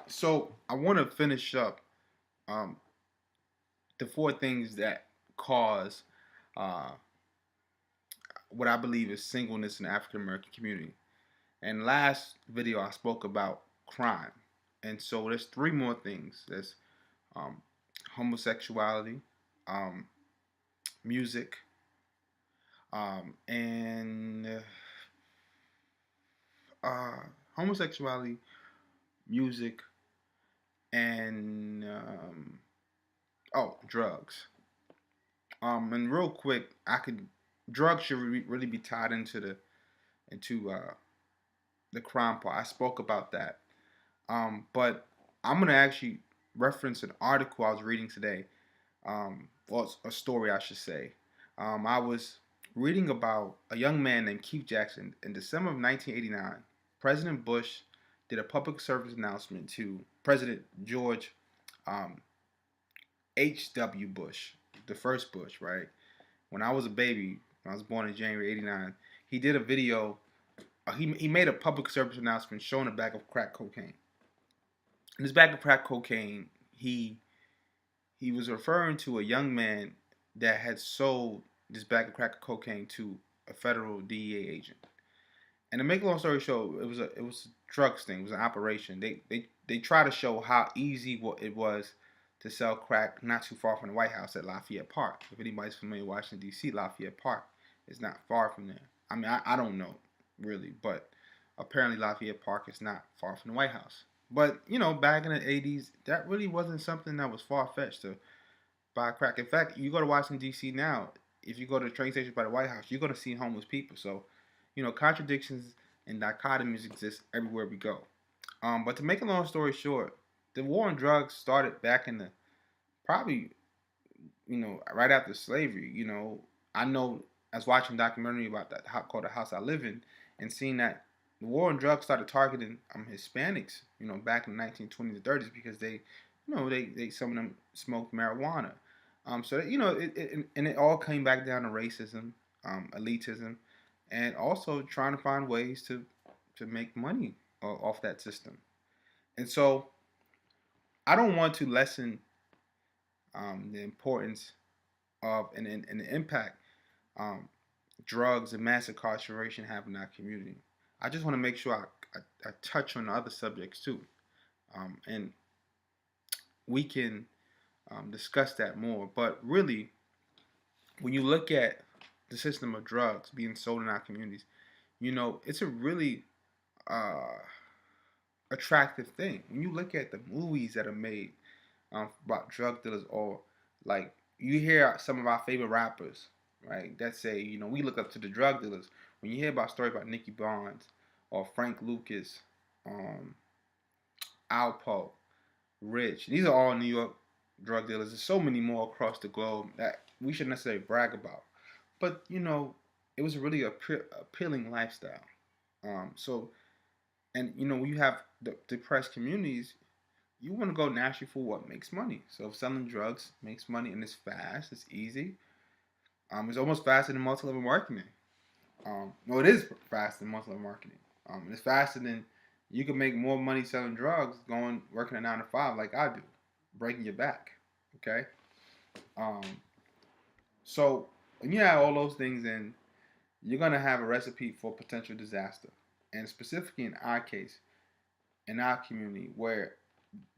So I want to finish up um, the four things that cause uh, what I believe is singleness in the African American community. And last video I spoke about crime, and so there's three more things. There's um, homosexuality, um, music, and uh, homosexuality, music, and drugs. And real quick, drugs should really be tied into the crime part. I spoke about that, but I'm gonna actually reference an article I was reading today. Well, a story I should say. I was reading about a young man named Keith Jackson in December of 1989. President Bush did a public service announcement to President George um, H.W. Bush, the first Bush, right? When I was a baby, when I was born in January '89, he did a video. He made a public service announcement showing a bag of crack cocaine. In this bag of crack cocaine, he was referring to a young man that had sold this bag of crack cocaine to a federal DEA agent. And to make a long story short, it was a drugs thing. It was an operation. They try to show how easy it was to sell crack not too far from the White House at Lafayette Park. If anybody's familiar with Washington D.C., Lafayette Park is not far from there. I mean, I don't know really, but apparently Lafayette Park is not far from the White House. But back in the '80s, that really wasn't something that was far fetched to buy crack. In fact, you go to Washington D.C. now, if you go to the train station by the White House, you're gonna see homeless people. So, contradictions and dichotomies exist everywhere we go. But to make a long story short, the war on drugs started back in the probably right after slavery. I know I was watching a documentary about that called The House I Live In, and seeing that the war on drugs started targeting Hispanics. Back in the 1920s and 30s because they some of them smoked marijuana. So that, it all came back down to racism, elitism, and also trying to find ways to make money off that system. And so I don't want to lessen the importance of and the impact um, drugs and mass incarceration have in our community. I just want to make sure I touch on the other subjects too, and we can discuss that more. But really, when you look at the system of drugs being sold in our communities, it's a really uh, attractive thing. When you look at the movies that are made about drug dealers, or like you hear some of our favorite rappers, right, that say, we look up to the drug dealers. When you hear about stories about Nicky Barnes or Frank Lucas, um, Alpo, Rich, these are all New York drug dealers. There's so many more across the globe that we shouldn't necessarily brag about. But it was a really appealing lifestyle. So, and when you have the depressed communities, you want to go naturally for what makes money. So if selling drugs makes money and it's fast, it's easy. It's almost faster than multi-level marketing. No, it is faster than multi-level marketing. It's faster than you can make more money selling drugs going working a 9 to 5 like I do, breaking your back. Okay. Um, so when you have all those things in, you're gonna have a recipe for potential disaster. And specifically in our case, in our community, where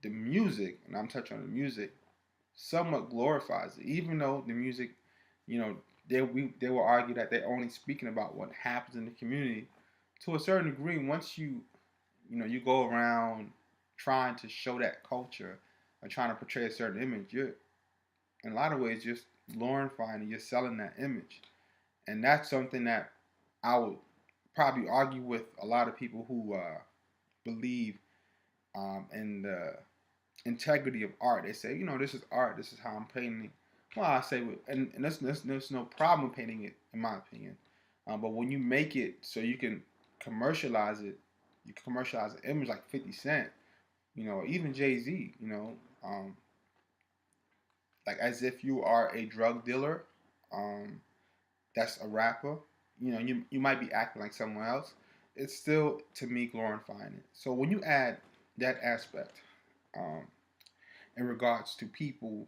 the music, and I'm touching on the music, somewhat glorifies it, even though the music, you know, they will argue that they're only speaking about what happens in the community. To a certain degree, once you go around trying to show that culture or trying to portray a certain image, you're in a lot of ways just glorifying and you're selling that image, and that's something that I would probably argue with a lot of people who believe in the integrity of art. They say, this is art. This is how I'm painting. Well, I say, and there's no problem with painting it, in my opinion. But when you make it so you can commercialize it, you can commercialize an image like 50 Cent, even Jay-Z, like as if you are a drug dealer, um, that's a rapper. You might be acting like someone else. It's still to me glorifying it. So when you add that aspect, um, in regards to people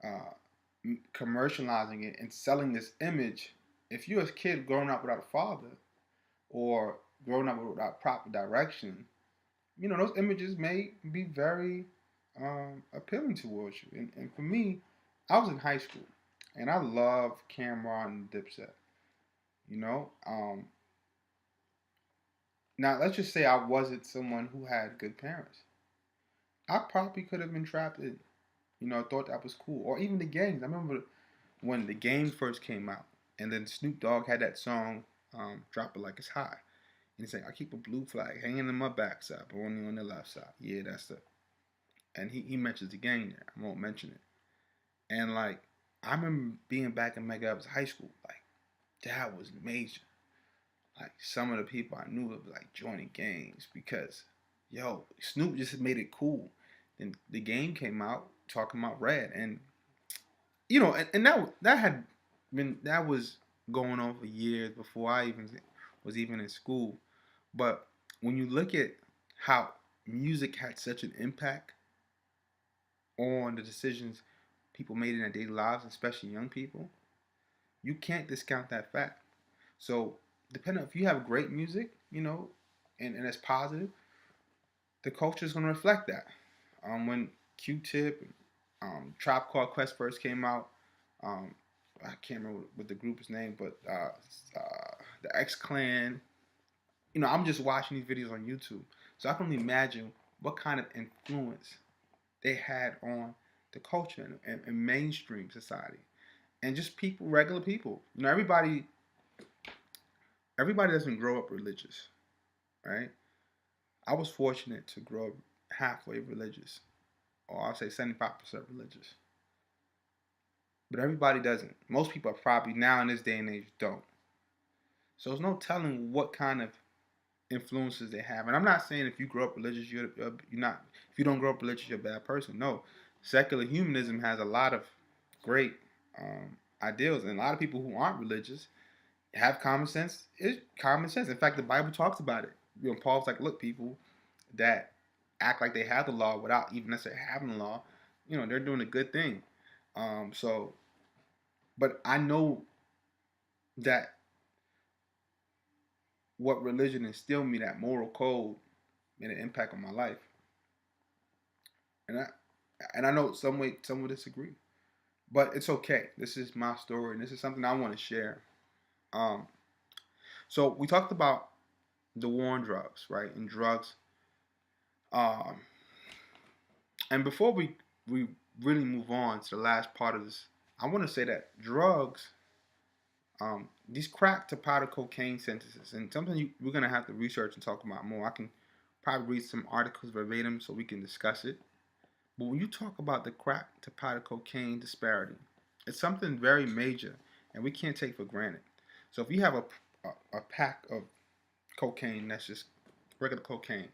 uh, commercializing it and selling this image. If you're a kid growing up without a father or growing up without proper direction, those images may be very appealing towards you. And for me, I was in high school and I love Cameron and Dipset. You know, now let's just say I wasn't someone who had good parents. I probably could have been trapped in, thought that was cool. Or even the games. I remember when the game first came out, and then Snoop Dogg had that song, "Drop It Like It's High," and he's like, "I keep a blue flag hanging in my backside, but only on the left side." Yeah, that's the. And he mentions the game there. I won't mention it. And like, I remember being back in Mega Up's high school. Like, that was major. Like some of the people I knew was like joining gangs because, yo, Snoop just made it cool. Then the game came out talking about Red, and and that was going on for years before I even was even in school. But when you look at how music had such an impact on the decisions people made in their daily lives, especially young people, you can't discount that fact. So, depending if you have great music, and it's positive, the culture is going to reflect that. When Q-Tip, Tribe Called Quest first came out, um, I can't remember what the group's name, but the X Clan. I'm just watching these videos on YouTube, so I can only imagine what kind of influence they had on the culture and mainstream society, and just people, regular people. Everybody doesn't grow up religious, right? I was fortunate to grow up halfway religious, or I'll say 75% religious. But everybody doesn't. Most people are probably now in this day and age don't. So there's no telling what kind of influences they have. And I'm not saying if you grow up religious, you're not. If you don't grow up religious, you're a bad person. No, secular humanism has a lot of great ideals, and a lot of people who aren't religious have common sense. It's common sense. In fact, the Bible talks about it. Paul's like, look, people that act like they have the law without even necessarily having the law, they're doing a good thing. So, but I know that what religion instilled me, that moral code, made an impact on my life, and I know some will disagree, but it's okay. This is my story, and this is something I want to share. Um, so we talked about the war on drugs, right? And drugs. Um, and before we really move on to the last part of this, I want to say that drugs, these crack to powder cocaine synthesis, and something we're gonna have to research and talk about more. I can probably read some articles verbatim so we can discuss it. But when you talk about the crack to powder cocaine disparity, it's something very major, and we can't take for granted. So if you have a pack of cocaine that's just regular cocaine,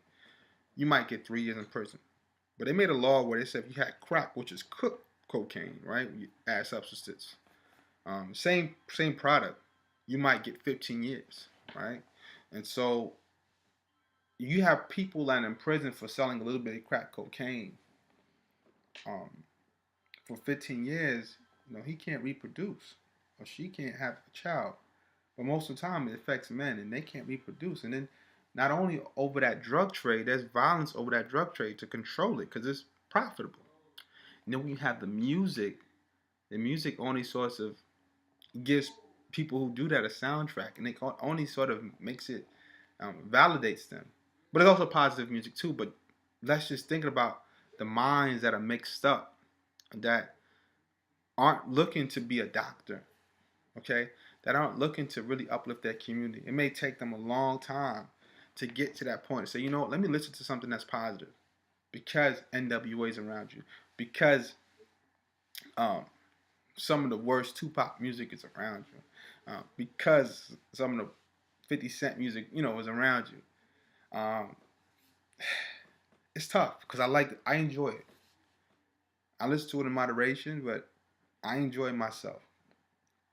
you might get 3 years in prison. But they made a law where they said if you had crack, which is cooked cocaine, right? You add substances, same product, you might get 15 years, right? And so you have people that are in prison for selling a little bit of crack cocaine, um, for 15 years. He can't reproduce, or she can't have a child. But most of the time, it affects men, and they can't reproduce. And then, not only over that drug trade, there's violence over that drug trade to control it because it's profitable. And then when you have the music only sort of gives people who do that a soundtrack, and it only sort of makes it, validates them. But it's also positive music too. But let's just think about the minds that are mixed up, that aren't looking to be a doctor, okay? That aren't looking to really uplift their community. It may take them a long time to get to that point. So you know what? Let me listen to something that's positive because NWA is around you, because um, some of the worst Tupac music is around you, because some of the 50 Cent music, is around you. It's tough because I enjoy it. I listen to it in moderation, but I enjoy it myself.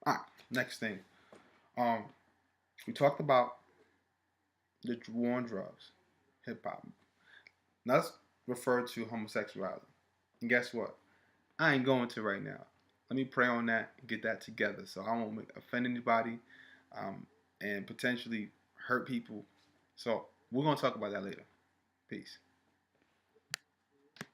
All right, next thing. Um, we talked about the war on drugs, hip hop. Let's refer to homosexuality. And guess what? I ain't going to right now. Let me pray on that and get that together so I won't offend anybody um, and potentially hurt people. So we're going to talk about that later. Peace.